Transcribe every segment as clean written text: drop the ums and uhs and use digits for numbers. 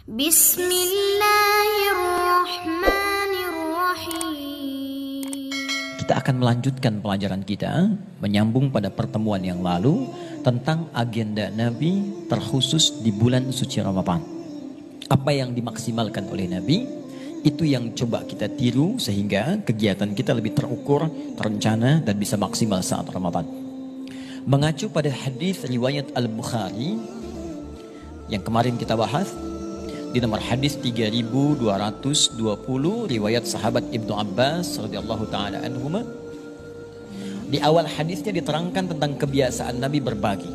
Bismillahirrahmanirrahim. Kita akan melanjutkan pelajaran kita, menyambung pada pertemuan yang lalu tentang agenda Nabi terkhusus di bulan suci Ramadan. Apa yang dimaksimalkan oleh Nabi, itu yang coba kita tiru sehingga kegiatan kita lebih terukur, terencana dan bisa maksimal saat Ramadan. Mengacu pada hadis riwayat Al-Bukhari yang kemarin kita bahas, di nomor hadis 3220 riwayat sahabat Ibnu Abbas radhiyallahu taala anhuma. Di awal hadisnya diterangkan tentang kebiasaan Nabi berbagi.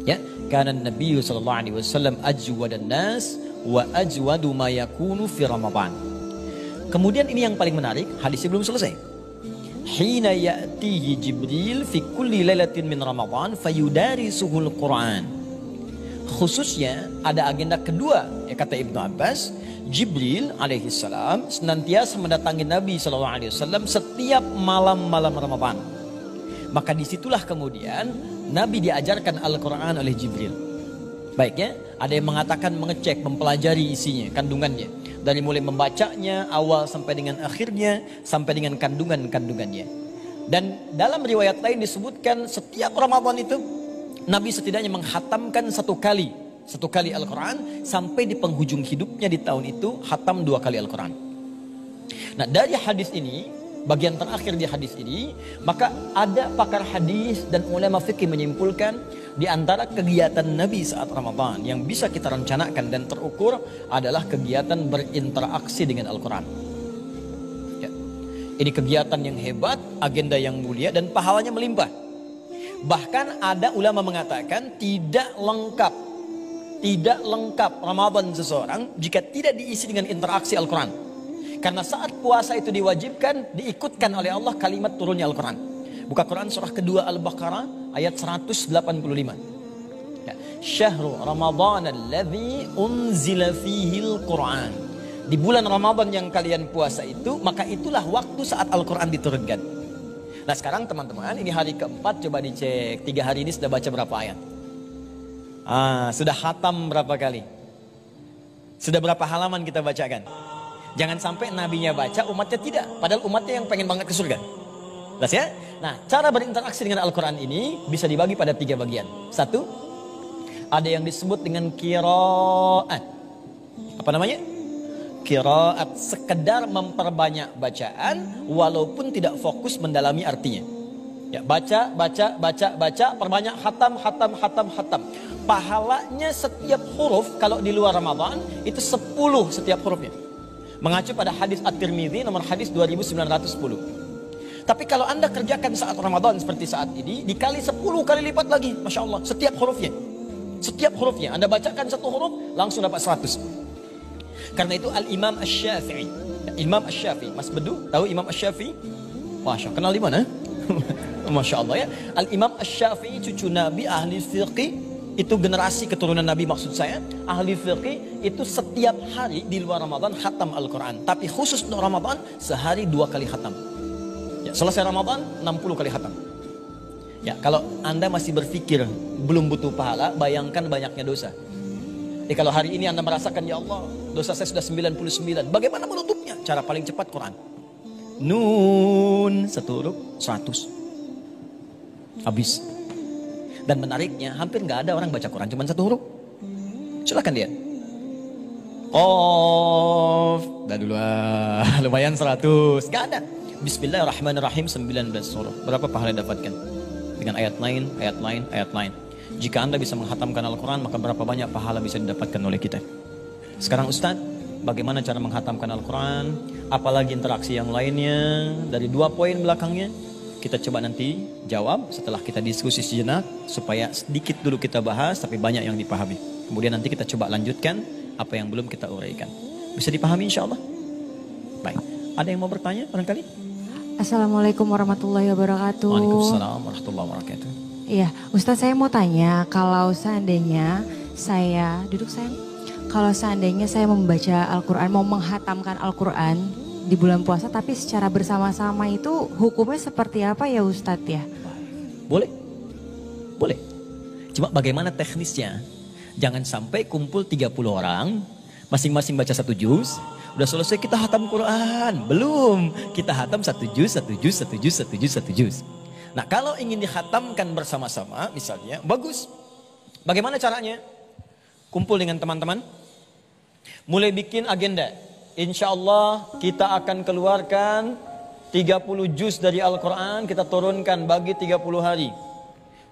Ya, kana Nabi sallallahu alaihi wasallam ajwadan nas wa ajwadu ma yakunu fi Ramadan. Kemudian ini yang paling menarik, hadisnya belum selesai. Hina ya'tihi Jibril fi kulli lailatin min Ramadan fayudarisuhul Qur'an. Khususnya ada agenda kedua, ya kata Ibnu Abbas, Jibril alaihissalam senantiasa mendatangi Nabi SAW setiap malam-malam Ramadan. Maka disitulah kemudian Nabi diajarkan Al-Quran oleh Jibril. Baik ya, ada yang mengatakan mengecek, mempelajari isinya, kandungannya. Dari mulai membacanya, awal sampai dengan akhirnya, sampai dengan kandungan-kandungannya. Dan dalam riwayat lain disebutkan setiap Ramadan itu Nabi setidaknya menghatamkan satu kali Al-Quran, sampai di penghujung hidupnya di tahun itu khatam 2 kali Al-Quran. Nah, dari hadis ini, bagian terakhir di hadis ini, maka ada pakar hadis dan ulama fikih menyimpulkan di antara kegiatan Nabi saat Ramadan yang bisa kita rencanakan dan terukur adalah kegiatan berinteraksi dengan Al-Quran. Ya. Ini kegiatan yang hebat, agenda yang mulia dan pahalanya melimpah. Bahkan ada ulama mengatakan tidak lengkap Ramadan seseorang jika tidak diisi dengan interaksi Al-Quran. Karena saat puasa itu diwajibkan, diikutkan oleh Allah kalimat turunnya Al-Quran. Buka Quran surah kedua Al-Baqarah ayat 185. Ya. Syahrul Ramadan alladzi unzila fihil Quran. Di bulan Ramadan yang kalian puasa itu, maka itulah waktu saat Al-Quran diturunkan. Nah sekarang teman-teman, ini hari keempat, coba dicek 3 hari ini sudah baca berapa ayat? Sudah khatam berapa kali? Sudah berapa halaman kita bacakan? Jangan sampai nabinya baca, umatnya tidak. Padahal umatnya yang pengen banget ke surga. Jelas ya? Nah, cara berinteraksi dengan Al-Quran ini bisa dibagi pada 3 bagian. 1, ada yang disebut dengan qiraat. Apa namanya? Qiraat, sekedar memperbanyak bacaan walaupun tidak fokus mendalami artinya. Ya, baca, perbanyak khatam. Pahalanya setiap huruf kalau di luar Ramadan itu 10 setiap hurufnya. Mengacu pada hadis At-Tirmidzi nomor hadis 2910. Tapi kalau Anda kerjakan saat Ramadan seperti saat ini, dikali 10 kali lipat lagi, Masya Allah, setiap hurufnya. Anda bacakan 1 huruf, langsung dapat 100. Karena itu Al-Imam Asy-Syafi'i. Imam Asy-Syafi'i, Mas Bedu, tahu Imam Asy-Syafi'i? Masya Allah, kenal di mana? Masya Allah ya. Al-Imam Asy-Syafi'i cucu Nabi, ahli fiqih, itu generasi keturunan Nabi maksud saya. Ahli fiqih itu setiap hari di luar Ramadan khatam Al-Quran. Tapi khusus untuk Ramadan, sehari 2 kali khatam. Ya, selesai Ramadan, 60 kali khatam. Ya, kalau Anda masih berpikir belum butuh pahala, bayangkan banyaknya dosa. Jadi kalau hari ini Anda merasakan, ya Allah, dosa saya sudah 99. Bagaimana menutupnya? Cara paling cepat Quran. Nun, 1 huruf, 100. Habis. Dan menariknya, hampir nggak ada orang baca Quran cuma 1 huruf. Silakan lihat. Qaf. Dah dulu, lumayan 100. Nggak ada. Bismillahirrahmanirrahim, 19 huruf. Berapa pahala yang dapatkan? Dengan ayat lain. Jika Anda bisa menghatamkan Al-Quran, maka berapa banyak pahala bisa didapatkan oleh kita. Sekarang Ustadz, bagaimana cara menghatamkan Al-Quran? Apalagi interaksi yang lainnya? Dari 2 poin belakangnya, kita coba nanti jawab setelah kita diskusi sejenak, supaya sedikit dulu kita bahas, tapi banyak yang dipahami. Kemudian nanti kita coba lanjutkan apa yang belum kita uraikan. Bisa dipahami insya Allah? Baik, ada yang mau bertanya barangkali? Assalamualaikum warahmatullahi wabarakatuh. Waalaikumsalam warahmatullahi wabarakatuh. Iya, Ustadz saya mau tanya, kalau seandainya saya membaca Al-Quran, mau menghatamkan Al-Quran di bulan puasa, tapi secara bersama-sama itu hukumnya seperti apa ya Ustadz ya? Boleh. Cuma bagaimana teknisnya? Jangan sampai kumpul 30 orang, Masing-masing baca 1 juz. Udah selesai kita hatam Quran. Belum. Kita hatam 1 juz, 1 juz, 1 juz, 1 juz, 1 juz. Nah kalau ingin dihatamkan bersama-sama misalnya, bagus. Bagaimana caranya? Kumpul dengan teman-teman. Mulai bikin agenda. Insya Allah kita akan keluarkan 30 juz dari Al-Quran. Kita turunkan bagi 30 hari.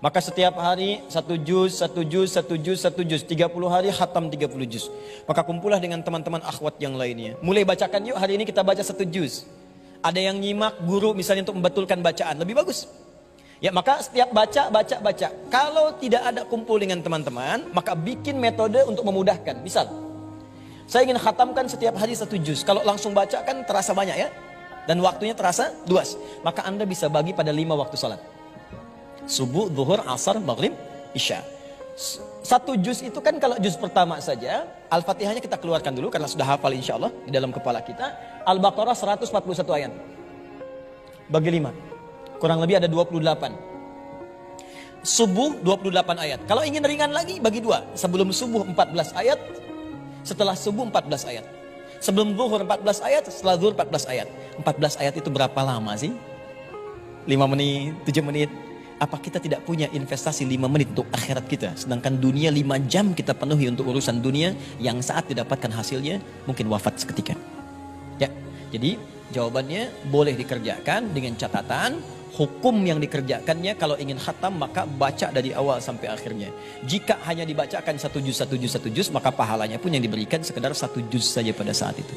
Maka setiap hari 1 juz, 1 juz, 1 juz, 1 juz. 30 hari khatam 30 juz. Maka kumpulah dengan teman-teman akhwat yang lainnya. Mulai bacakan yuk, hari ini kita baca 1 juz. Ada yang nyimak guru misalnya untuk membetulkan bacaan. Lebih bagus. Ya maka setiap baca. Kalau tidak ada kumpul dengan teman-teman, maka bikin metode untuk memudahkan. Misal, saya ingin khatamkan setiap hari 1 juz. Kalau langsung baca kan terasa banyak ya. Dan waktunya terasa luas. Maka Anda bisa bagi pada 5 waktu salat. Subuh, zuhur, asar, maghrib, isya. 1 juz itu kan kalau juz pertama saja, Al-Fatihahnya kita keluarkan dulu karena sudah hafal insya Allah di dalam kepala kita. Al-Baqarah 141 ayat. Bagi 5. Kurang lebih ada 28. Subuh 28 ayat. Kalau ingin ringan lagi bagi 2. Sebelum subuh 14 ayat. Setelah subuh 14 ayat. Sebelum zuhur 14 ayat. Setelah zuhur 14 ayat. 14 ayat itu berapa lama sih? 5 menit, 7 menit. Apa kita tidak punya investasi 5 menit untuk akhirat kita? Sedangkan dunia 5 jam kita penuhi untuk urusan dunia yang saat didapatkan hasilnya mungkin wafat seketika. Ya, jadi jawabannya boleh dikerjakan dengan catatan hukum yang dikerjakannya. Kalau ingin khatam maka baca dari awal sampai akhirnya. Jika hanya dibacakan 1 juz, 1 juz, 1 juz, maka pahalanya pun yang diberikan sekedar 1 juz saja pada saat itu.